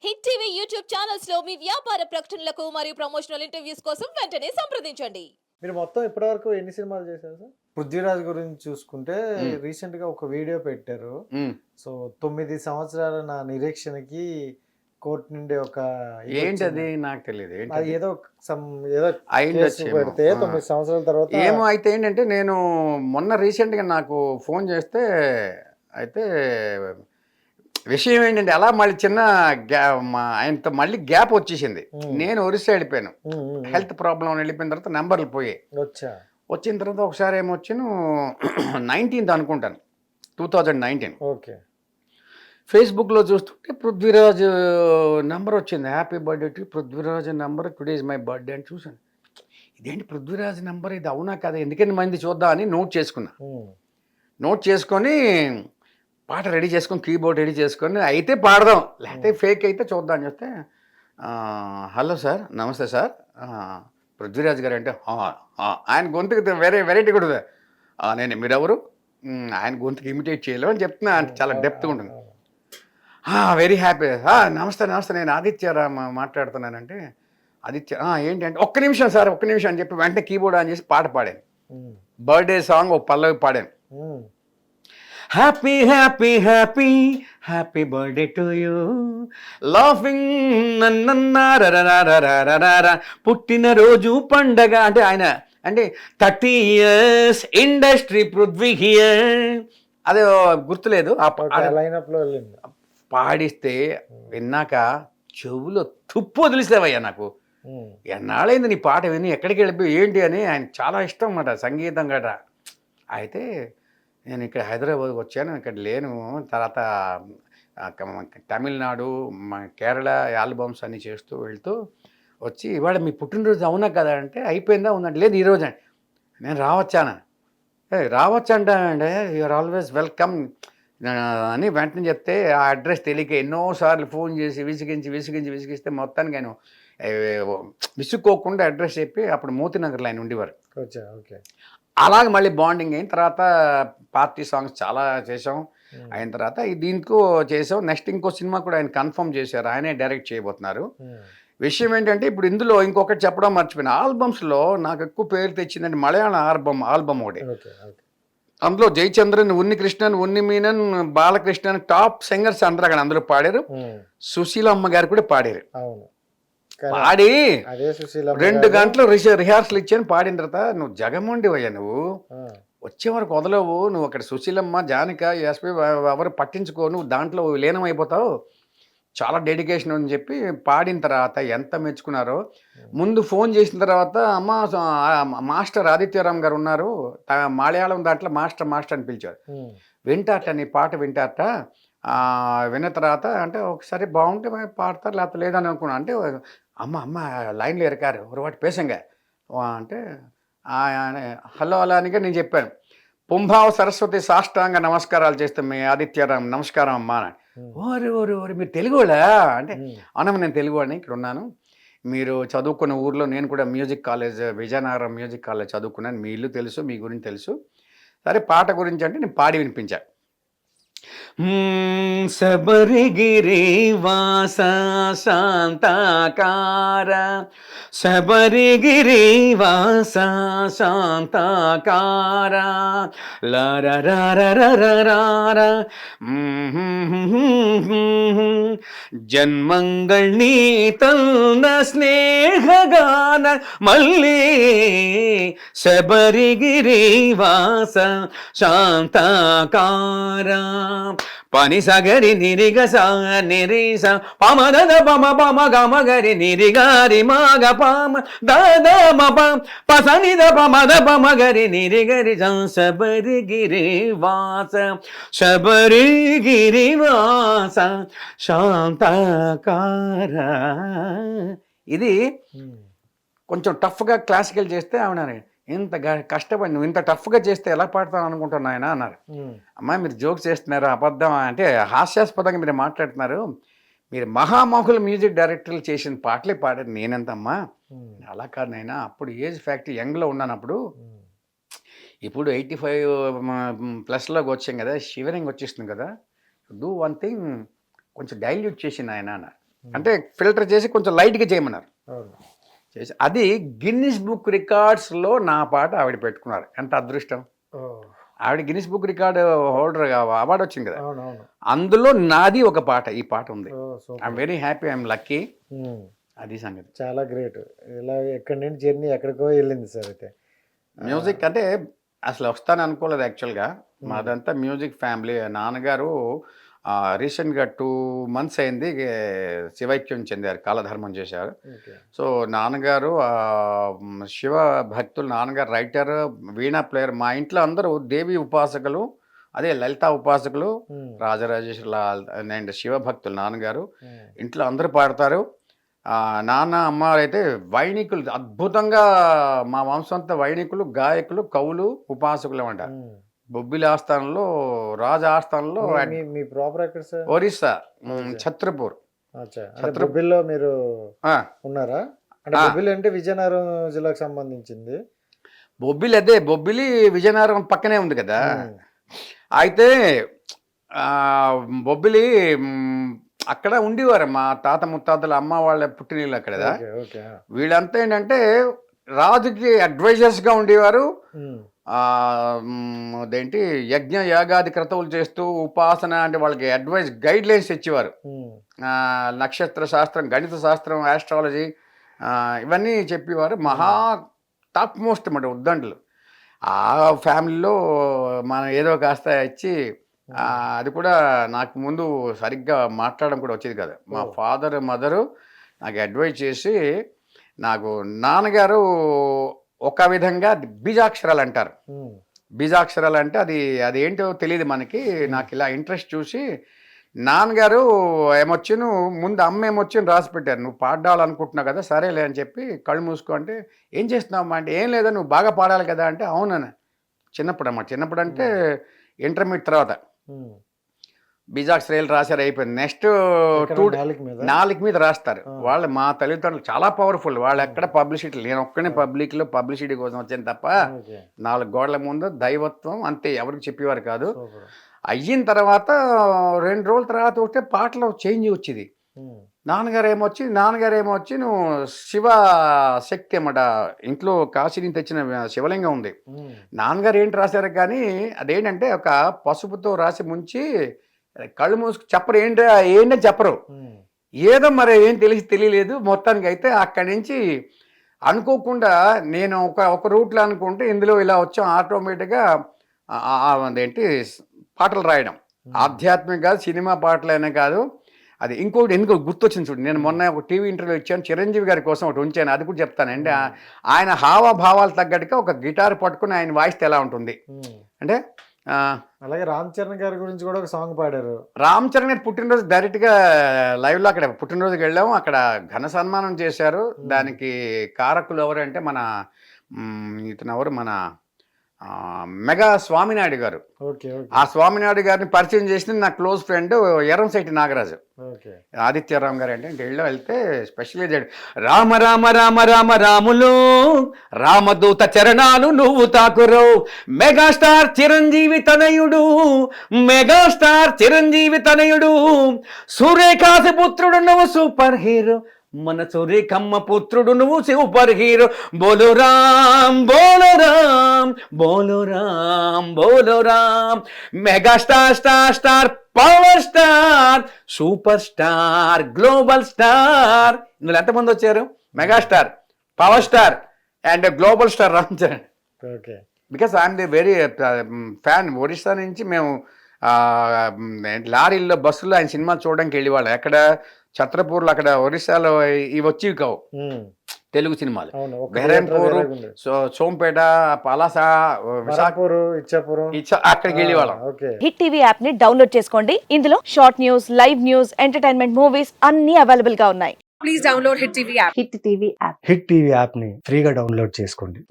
Hit TV YouTube channels లో మీ వ్యాపార ప్రకటనలకు మరియు ప్రమోషనల్ ఇంటర్వ్యూస్ కోసం వెంటనే సంప్రదించండి. మీరు మొత్తం ఇప్పటివరకు ఎన్ని సినిమాలు చేశారు సార్? పృథ్వీరాజ్ గురించి చూసుకుంటే రీసెంట్ గా ఒక వీడియో పెట్టారు. సో 9 సంవత్సరాల నా నిరీక్షణకి కోర్టు నుండి ఒక ఏంటది నాకు తెలియదు. అది ఏదో ఏదో కేసు పెడితే 9 సంవత్సరాల తర్వాత ఏమో. అయితే ఏంటంటే నేను మొన్న రీసెంట్గా నాకు ఫోన్ చేస్తే అయితే విషయం ఏంటంటే అలా మళ్ళీ చిన్న ఆయనతో మళ్ళీ గ్యాప్ వచ్చేసింది. నేను ఒరిస్సా వెళ్ళిపోయాను. హెల్త్ ప్రాబ్లం వెళ్ళిపోయిన తర్వాత నెంబర్లు పోయాయి. వచ్చిన తర్వాత ఒకసారి ఏమొచ్చాను 19th అనుకుంటాను 2019. ఓకే. ఫేస్బుక్లో చూస్తుంటే పృథ్వీరాజ్ నెంబర్ వచ్చింది. Happy birthday to Prithviraj number, today is my birthday అని చూసాను. ఇదేంటి పృథ్వీరాజ్ నెంబర్, ఇది అవునా కదా, ఎందుకని మంది చూద్దాం అని నోట్ చేసుకున్నా. నోట్ చేసుకొని పాట రెడీ చేసుకొని కీబోర్డ్ రెడీ చేసుకొని అయితే పాడదాం, లేకపోతే ఫేక్ అయితే చూద్దాం అని చెప్తే హలో సార్, నమస్తే సార్, పృథ్వీరాజ్ గారు అంటే ఆయన గొంతుకు వేరే వెరైటీ కూడా ఉంది. నేను మీరెవరు, ఆయన గొంతుకు ఇమిటేట్ చేయలేము అని చెప్తున్నా. అంటే చాలా డెప్త్గా ఉంటుంది. Very happy. నమస్తే నమస్తే, నేను ఆదిత్య మాట్లాడుతున్నానంటే ఆదిత్య ఏంటి అంటే ఒక్క నిమిషం సార్, ఒక్క నిమిషం అని చెప్పి వెంటనే కీబోర్డ్ ఆన్ చేసి పాట పాడాను. బర్త్డే సాంగ్ ఒక పల్లవి పాడాను. Happy happy happy happy birthday to you laughing పుట్టినరోజు పండగ అంటే ఆయన అంటే 30 years ఇండస్ట్రీ పృథ్వీ హియర్, అదే గుర్తులేదు. పాడిస్తే విన్నాక చెవులో తుప్పు వదిలిసేవయ్యా నాకు. ఎన్నాళ్ళైంది నీ పాట విని, ఎక్కడికి వెళ్ళిపోయి ఏంటి అని. ఆయన చాలా ఇష్టం అన్నమాట సంగీతం గట. అయితే నేను ఇక్కడ హైదరాబాద్ వచ్చాను, ఇక్కడ లేను. తర్వాత తమిళనాడు కేరళ ఆల్బమ్స్ అన్నీ చేస్తూ వెళ్తూ వచ్చి ఇవాళ మీ పుట్టినరోజు అవునా కదా అంటే అయిపోయిందా ఉందంటే లేదు ఈరోజు అండి. నేను రావచ్చానా, రావచ్చంట అండి, యూఆర్ ఆల్వేస్ వెల్కమ్ అని వెంటనే చెప్తే ఆ అడ్రస్ తెలియక ఎన్నోసార్లు ఫోన్ చేసి విసిగిస్తే మొత్తానికి ఆయన విసుక్కోకుండా అడ్రస్ చెప్పి అప్పుడు మోతీనగర్లో ఆయన ఉండేవారు. ఓకే. అలాగే మళ్ళీ బాండింగ్ అయిన తర్వాత పార్టీ సాంగ్స్ చాలా చేసాం. అయిన తర్వాత దీంట్లో చేసాం. నెక్స్ట్ ఇంకో సినిమా కూడా ఆయన కన్ఫర్మ్ చేశారు, ఆయనే డైరెక్ట్ చేయబోతున్నారు. విషయం ఏంటంటే ఇప్పుడు ఇందులో ఇంకొకటి చెప్పడం మర్చిపోయిన, ఆల్బమ్స్లో నాకు ఎక్కువ పేరు తెచ్చిందంటే మలయాళం ఆల్బమ్ ఒకటి. అందులో జయచంద్రన్, ఉన్ని కృష్ణన్, ఉన్ని మీనన్, బాలకృష్ణన్ టాప్ సింగర్స్ అందరూ అక్కడ అందరూ పాడారు. సుశీలమ్మ గారు కూడా పాడారు. పాడి 2 గంటలు రిహార్సల్ ఇచ్చాను. పాడిన తర్వాత నువ్వు జగముండివయ్యా, నువ్వు వచ్చే వరకు వదలవు, నువ్వు అక్కడ సుశీలమ్మ, జానిక, ఎస్పి ఎవరు పట్టించుకో, నువ్వు దాంట్లో లీనం అయిపోతావు, చాలా డెడికేషన్ అని చెప్పి పాడిన తర్వాత ఎంత మెచ్చుకున్నారో. ముందు ఫోన్ చేసిన తర్వాత అమ్మ మాస్టర్ ఆదిత్యరామ్ గారు ఉన్నారు, మలయాళం దాంట్లో మాస్టర్ అని పిలిచారు. వింటారట నీ పాట వింటారట. విన్న తర్వాత అంటే ఒకసారి బాగుంటే పాడతారు, లేకపోతే లేదని అనుకున్నాను. అంటే అమ్మ లైన్లో ఎరకారు ఒక వాటి పేసంగా అంటే హలో అలా అని నేను చెప్పాను. పుంభావ సరస్వతి సాష్టాంగ నమస్కారాలు చేస్తే మీ ఆదిత్యరామ్ నమస్కారం అమ్మా అని. ఓరి మీరు తెలుగువాడా అంటే అవునమ్మ నేను తెలుగువాడిని, ఇక్కడ ఉన్నాను, మీరు చదువుకున్న ఊర్లో నేను కూడా music college Vizianagaram music college చదువుకున్నాను, మీ ఇల్లు తెలుసు, మీ గురించి తెలుసు, సరే పాట గురించి అంటే నేను పాడి వినిపించా. శబరిగిరి వాస శాంతాకార, శబరిగిరి వాస శాంతాకార, లరరరరరర జన్మంగళ్ నీ తన్న స్నేహగాన మళ్ళీ శబరిగిరి వాస శాంతాకార, పని సగరి నిరిగ నిరీస పమద పమ పమ గమ గరి నిరిగారి మాగ పామ దద మప పసనిద పమద పమ గరి నిరిగరి శబరిగిరి వాస శబరిగిరి వాస శాంతాకార. ఇది కొంచెం టఫ్గా క్లాసికల్ చేస్తే అవునా ఇంత కష్టపడి నువ్వు ఇంత టఫ్గా చేస్తే ఎలా పాడతాను అనుకుంటున్నా ఆయన అన్నారు. అమ్మాయి మీరు జోక్స్ చేస్తున్నారు, అబద్ధం అంటే హాస్యాస్పదంగా మీరు మాట్లాడుతున్నారు, మీరు మహామహుల మ్యూజిక్ డైరెక్టర్లు చేసిన పాటలే పాడారు, నేనెంతమ్మా అలా కాదు నైనా. అప్పుడు ఏజ్ ఫ్యాక్టరీ యంగ్లో ఉన్నాను అప్పుడు, ఇప్పుడు 85+ వచ్చాం కదా, షివరింగ్ వచ్చేస్తుంది కదా, డూ వన్ థింగ్ కొంచెం డైల్యూట్ చేసింది ఆయన అన్నారు. అంటే ఫిల్టర్ చేసి కొంచెం లైట్గా చేయమన్నారు. అవును. చేసి అది గిన్నిస్ బుక్ రికార్డ్స్లో నా పాట ఆవిడ పెట్టుకున్నారు. ఎంత అదృష్టం. ఓ, ఆవిడ Guinness book record holder award వచ్చింది కదా, అవునవును. అందులో నాది ఒక పాట, ఈ పాట ఉంది. Oh, super. I'm very happy, I'm lucky. Um, అది సంగతి. చాలా గ్రేట్. ఇలా ఎక్కడి నుండి జర్నీ ఎక్కడికో వెళ్ళింది సార్. అయితే మ్యూజిక్ అంటే అసలు వస్తాను అనుకోలేదు యాక్చువల్గా. మాదంతా మ్యూజిక్ ఫ్యామిలీ. నాన్నగారు రీసెంట్గా 2 months అయింది శివైక్యం చెందారు, కాలధర్మం చేశారు. ఓకే. సో నాన్నగారు శివ భక్తులు, నాన్నగారు రైటర్, వీణా ప్లేయర్. మా ఇంట్లో అందరూ దేవి ఉపాసకులు, అదే లలిత ఉపాసకులు, రాజరాజేశ్వర అండ్ శివ భక్తులు నాన్నగారు. ఇంట్లో అందరూ పాడతారు. నాన్న అమ్మ అయితే వైణికులు, అద్భుతంగా మా వంశం అంతా వైణికులు, గాయకులు, కవులు, ఉపాసకులు అంట. బొబ్బిలి ఆస్థానంలో, రాజ ఆస్థానంలో. మీ ప్రాపర్ ఎక్కడ సార్? ఒరిస్సా, ఛత్రపూర్. బొబ్బిల్లో మీరు ఉన్నారా? అంటే బొబ్బిలి అంటే విజయనగరం జిల్లాకు సంబంధించింది. బొబ్బిలి అదే, బొబ్బిలి విజయనగరం పక్కనే ఉంది కదా. అయితే బొబ్బిలి అక్కడ ఉండేవారు మా తాత ముత్తాతలు, అమ్మ వాళ్ళ పుట్టినీళ్ళు అక్కడ. వీళ్ళంతా ఏంటంటే రాజుకి అడ్వైజర్స్గా ఉండేవారు. అదేంటి యజ్ఞ యాగాది క్రతువులు చేస్తూ ఉపాసన అంటే వాళ్ళకి అడ్వైజ్ గైడ్ లైన్స్ ఇచ్చేవారు. నక్షత్ర శాస్త్రం, గణిత శాస్త్రం, ఆస్ట్రాలజీ ఇవన్నీ చెప్పేవారు. మహా టాప్ మోస్ట్ అన్నమాట ఉద్దండులు. ఆ ఫ్యామిలీలో మనం ఏదో కాస్త ఇచ్చి, అది కూడా నాకు ముందు సరిగ్గా మాట్లాడడం కూడా వచ్చేది కదా. మా ఫాదర్ మదరు నాకు అడ్వైజ్ చేసి, నాకు నాన్నగారు ఒక విధంగా బీజాక్షరాలు అంటారు. బీజాక్షరాలు అంటే అది ఏంటో తెలియదు మనకి. నాకు ఇలా ఇంట్రెస్ట్ చూసి నాన్నగారు ఏమొచ్చి ముందు అమ్మ ఏమొచ్చి రాసి పెట్టారు, నువ్వు పాడాలనుకుంటున్నావు కదా, సరేలే అని చెప్పి కళ్ళు మూసుకో అంటే, ఏం చేస్తున్నావు అంటే, ఏం లేదా నువ్వు బాగా పాడాలి కదా అంటే, అవునని. చిన్నప్పుడు అన్నమాట. చిన్నప్పుడు అంటే ఇంటర్మీడియట్ తర్వాత బీజాక్షరాలు రాశారు, అయిపోయింది. నెక్స్ట్ 4 మీద రాస్తారు వాళ్ళు. మా తల్లిదండ్రులు చాలా పవర్ఫుల్. వాళ్ళు ఎక్కడ పబ్లిసిటీ, నేను ఒక్కనే పబ్లిక్లో పబ్లిసిటీ కోసం వచ్చాను తప్ప 4 గోడల ముందు దైవత్వం అంతే, ఎవరికి చెప్పేవారు కాదు. అయిన తర్వాత 2 రోజుల తర్వాత వస్తే పాటలో చేంజ్ వచ్చేది. నాన్నగారు ఏమొచ్చి నువ్వు శివ శక్తి అన్నమాట, ఇంట్లో కాశీ నుంచి తెచ్చిన శివలింగం ఉంది. నాన్నగారు ఏంటి రాశారు కానీ అదేంటంటే ఒక పసుపుతో రాసి ముంచి కళ్ళు మూసుకు చెప్పరు, ఏంటో చెప్పరు. ఏదో మరి ఏం తెలియలేదు. మొత్తానికి అయితే అక్కడి నుంచి అనుకోకుండా నేను ఒక రూట్లో అనుకుంటే ఇందులో ఇలా వచ్చాం. ఆటోమేటిక్గా అదేంటి పాటలు రాయడం, ఆధ్యాత్మిక సినిమా పాటలైనా కాదు. అది ఇంకోటి ఎందుకు గుర్తొచ్చింది చూడు, నేను మొన్న ఒక టీవీ ఇంటర్వ్యూ ఇచ్చాను, చిరంజీవి గారి కోసం ఒకటి ఉంచాను, అది కూడా చెప్తానండి. ఆయన హావభావాలు తగ్గట్టుగా ఒక గిటార్ పట్టుకుని ఆయన వాయిస్తే ఎలా ఉంటుంది అంటే. అలాగే రామ్ చరణ్ గారి గురించి కూడా ఒక సాంగ్ పాడారు. రామ్ చరణ్ గారి పుట్టినరోజు డైరెక్ట్గా లైవ్లో అక్కడ పుట్టినరోజుకి వెళ్ళాము. అక్కడ ఘన సన్మానం చేశారు. దానికి కారకులు ఎవరంటే మన ఇతను ఎవరు, మన మెగా స్వామినాయుడు గారు. ఆ స్వామినాయుడు గారిని పరిచయం చేసింది నా క్లోజ్ ఫ్రెండ్ ఎర్రంశెట్టి నాగరాజు. ఆదిత్యరామ్ గారు అంటే వెళ్తే స్పెషల్ చేశాడు, రామ రామ రామ రామ రాములు రామదూత చరణాలు నువ్వు తాకురో, మెగాస్టార్ చిరంజీవి తనయుడు, మెగాస్టార్ చిరంజీవి తనయుడు, సూర్యకాశి పుత్రుడు నువ్వు సూపర్ హీరో, మన సూర్యకమ్మ పుత్రుడు నువ్వు సూపర్ హీరో, బోలో రామ్ బోలో రామ్ బోలో రామ్ బోలో Ram, megastar star star power star super star global star. ఇందులో ఎంతమంది వచ్చారు? Megastar, power star and global star Ram Charan. Because I'm the very fan. Orissa నుంచి మేము లారీల్లో బస్సులో ఆయన సినిమాలు చూడడానికి వెళ్ళేవాళ్ళం. ఎక్కడ ఛత్రపూర్లో, అక్కడ ఒరిస్సాలో ఇవి వచ్చేవి కావు తెలుగు సినిమాలు. బెహరంపూర్, సోంపేట, పలాస, అక్కడికి వెళ్ళేవాళ్ళం. హిట్ టీవీ యాప్ ని డౌన్లోడ్ చేసుకోండి. ఇందులో short news, live news, entertainment movies అన్ని అవైలబుల్ గా ఉన్నాయి. Please download hit TV app. Hit TV app. Hit TV app ని ఫ్రీగా డౌన్లోడ్ చేసుకోండి.